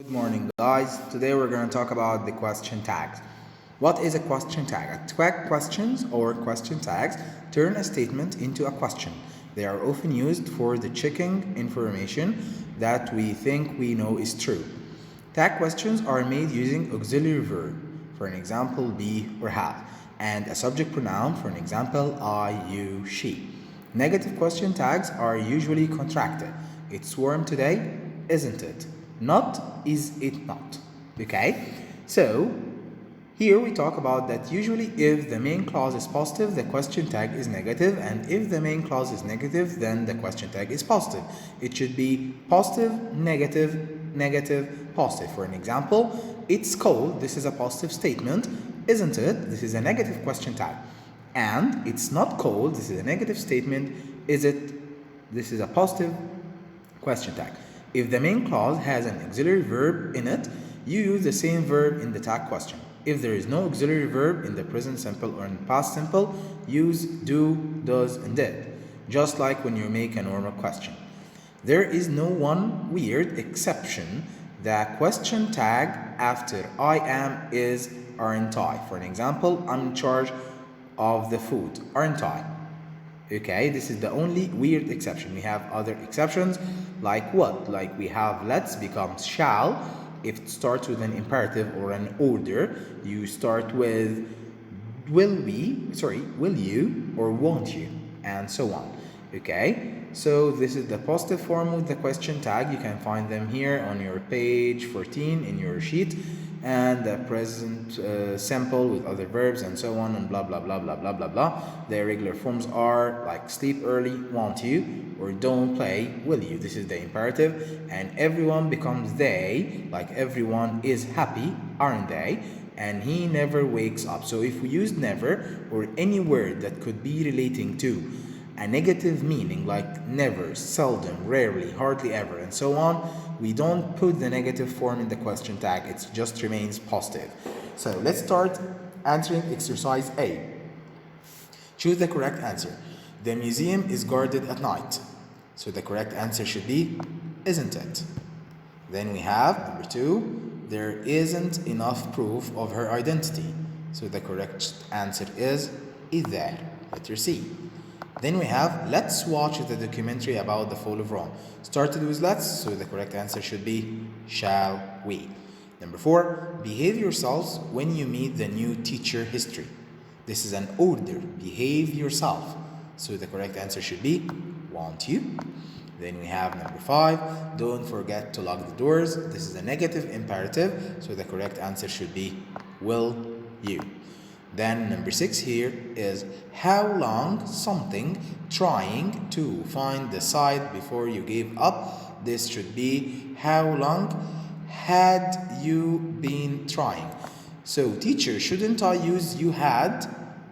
Good morning, guys. Today we're going to talk about the question tags. What is a question tag? Questions or question tags turn a statement into a question. They are often used for the checking information that we think we know is true. Tag questions are made using auxiliary verb, for an example, be or have, and a subject pronoun, for an example, I, you, she. Negative question tags are usually contracted. It's warm today, isn't it? Not, is it not? Okay? So, here we talk about that usually if the main clause is positive, the question tag is negative, and if the main clause is negative, then the question tag is positive. It should be positive, negative, negative, positive. For an example, it's cold, this is a positive statement, isn't it? This is a negative question tag. And it's not cold, this is a negative statement, is it? This is a positive question tag. If the main clause has an auxiliary verb in it, you use the same verb in the tag question. If there is no auxiliary verb in the present simple or in past simple, use do, does, and did, just like when you make a normal question. There is no one weird exception. The question tag after I am is aren't I. For an example, I'm in charge of the food, aren't I? Okay, this is the only weird exception. We have other exceptions like what? Like we have let's becomes shall. If it starts with an imperative or an order, you start with will you or won't you, and so on. Okay, so this is the positive form with the question tag. You can find them here on your page 14 in your sheet, and the present simple with other verbs and so on, and blah blah blah blah blah blah blah. The irregular forms are like sleep early, won't you, or don't play, will you. This is the imperative, and everyone becomes they, like everyone is happy, aren't they, and he never wakes up. So if we use never or any word that could be relating to a negative meaning like never, seldom, rarely, hardly ever, and so on, we don't put the negative form in the question tag. It just remains positive. So let's start answering exercise A. Choose the correct answer. The museum is guarded at night. So the correct answer should be isn't it? Then we have number 2. There isn't enough proof of her identity. So the correct answer is there. Letter C. Then we have let's watch the documentary about the fall of Rome. Started with let's, so the correct answer should be shall we. Number 4, behave yourselves when you meet the new teacher history. This is an order, behave yourself. So the correct answer should be won't you. Then we have number 5, don't forget to lock the doors. This is a negative imperative, so the correct answer should be will you. Then number 6 here is how long something trying to find the side before you gave up. This should be how long had you been trying. So teacher, shouldn't I use you had?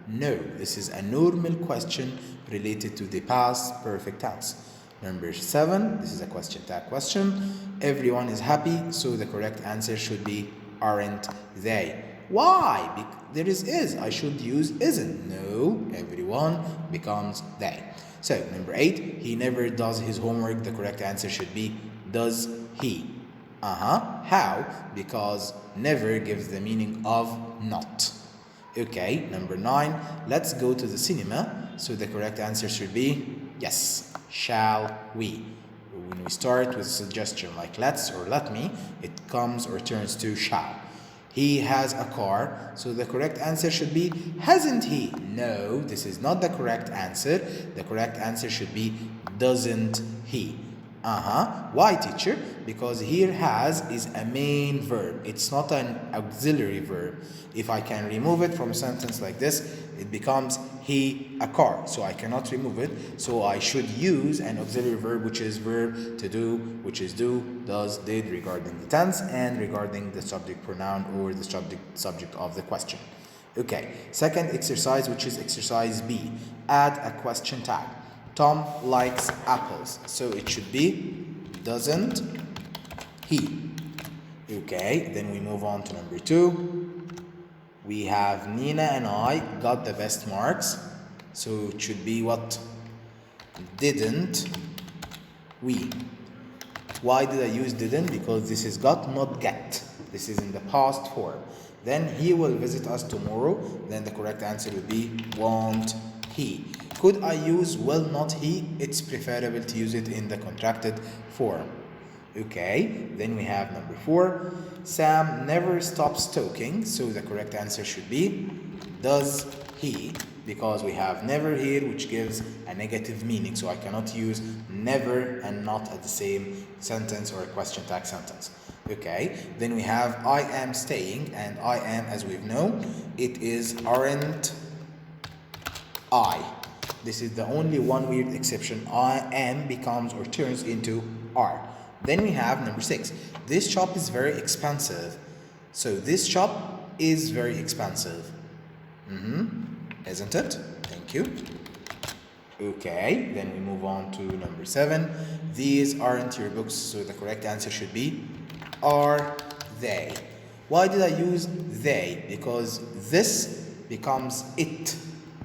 No, this is a normal question related to the past perfect tense. Number 7, this is a question tag question. Everyone is happy, so the correct answer should be aren't they. Why? There is. I should use isn't. No, everyone becomes they. So, number 8, he never does his homework. The correct answer should be does he. How? Because never gives the meaning of not. Okay, number 9, let's go to the cinema. So the correct answer should be yes, shall we. When we start with a suggestion like let's or let me, it comes or turns to shall. He has a car, so the correct answer should be hasn't he? No, this is not the correct answer. The correct answer should be doesn't he. Why, teacher? Because here has is a main verb. It's not an auxiliary verb. If I can remove it from a sentence like this, it becomes he a car. So I cannot remove it. So I should use an auxiliary verb, which is verb to do, which is do, does, did regarding the tense and regarding the subject pronoun or the subject of the question. Okay, second exercise, which is exercise B. Add a question tag. Tom likes apples. So it should be doesn't he. Okay, then we move on to number 2. We have Nina and I got the best marks. So it should be what? Didn't we. Why did I use didn't? Because this is got, not get. This is in the past form. Then he will visit us tomorrow. Then the correct answer would be won't he. Could I use will not he? It's preferable to use it in the contracted form. Okay, then we have number 4. Sam never stops talking, so the correct answer should be does he, because we have never here, which gives a negative meaning, so I cannot use never and not at the same sentence or a question tag sentence. Okay, then we have I am staying, and I am, as we've known, it is aren't I. This is the only one weird exception. I am becomes or turns into are. Then we have number 6. This shop is very expensive. So this shop is very expensive. Isn't it? Thank you. Okay, then we move on to number 7. These aren't your books, so the correct answer should be are they. Why did I use they? Because this becomes it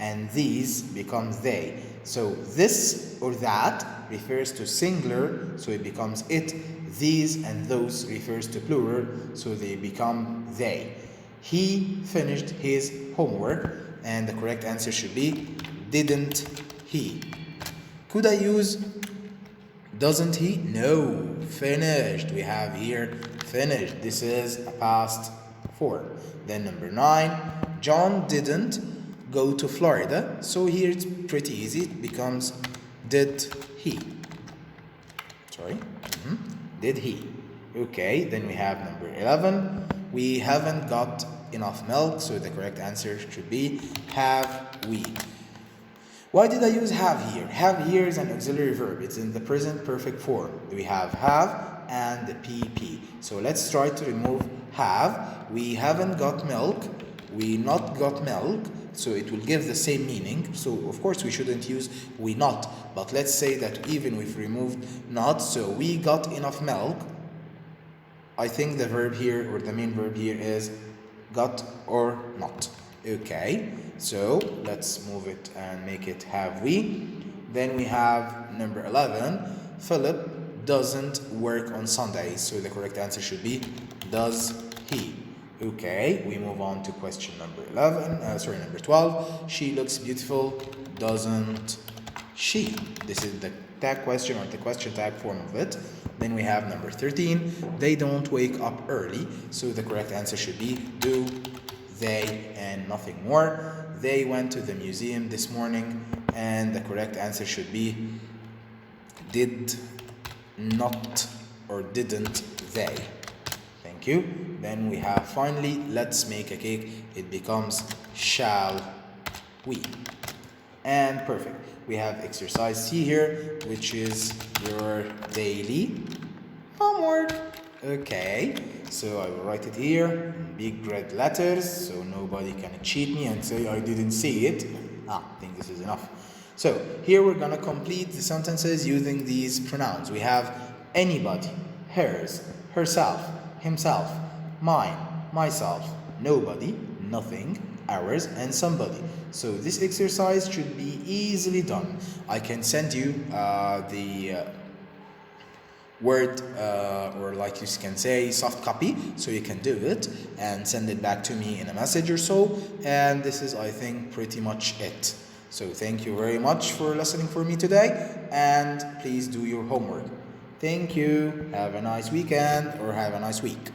and these becomes they. So this or that refers to singular, so it becomes it. These and those refers to plural, so they become they. He finished his homework, and the correct answer should be didn't he. Could I use doesn't he? No. Finished. We have here finished. This is a past form. Then number 9. John didn't go to Florida. So here it's pretty easy. It becomes did he. Sorry. Did he. Okay. Then we have number 11. We haven't got enough milk. So the correct answer should be have we. Why did I use have here? Have here is an auxiliary verb. It's in the present perfect form. We have and the PP. So let's try to remove have. We haven't got milk. We not got milk. So it will give the same meaning. So of course we shouldn't use we not. But let's say that even we've removed not. So we got enough milk. I think the verb here or the main verb here is got or not. Okay, so let's move it and make it have we. Then we have number 11. Philip doesn't work on Sundays. So the correct answer should be does he. Okay, we move on to question number number 12. She looks beautiful, doesn't she? This is the tag question or the question tag form of it. Then we have number 13. They don't wake up early. So the correct answer should be do they and nothing more. They went to the museum this morning, and the correct answer should be did not or didn't they. Thank you. Then we have finally let's make a cake. It becomes shall we. And perfect. We have exercise C here, which is your daily homework. Okay, so I will write it here in big red letters so nobody can cheat me and say I didn't see it. I think this is enough. So here we're gonna complete the sentences using these pronouns. We have anybody, hers, herself, himself, mine, myself, nobody, nothing, ours, and somebody. So this exercise should be easily done. I can send you the word or like you can say soft copy, so you can do it and send it back to me in a message or so. And this is, I think, pretty much it. So thank you very much for listening for me today, and please do your homework. Thank you. Have a nice weekend or have a nice week.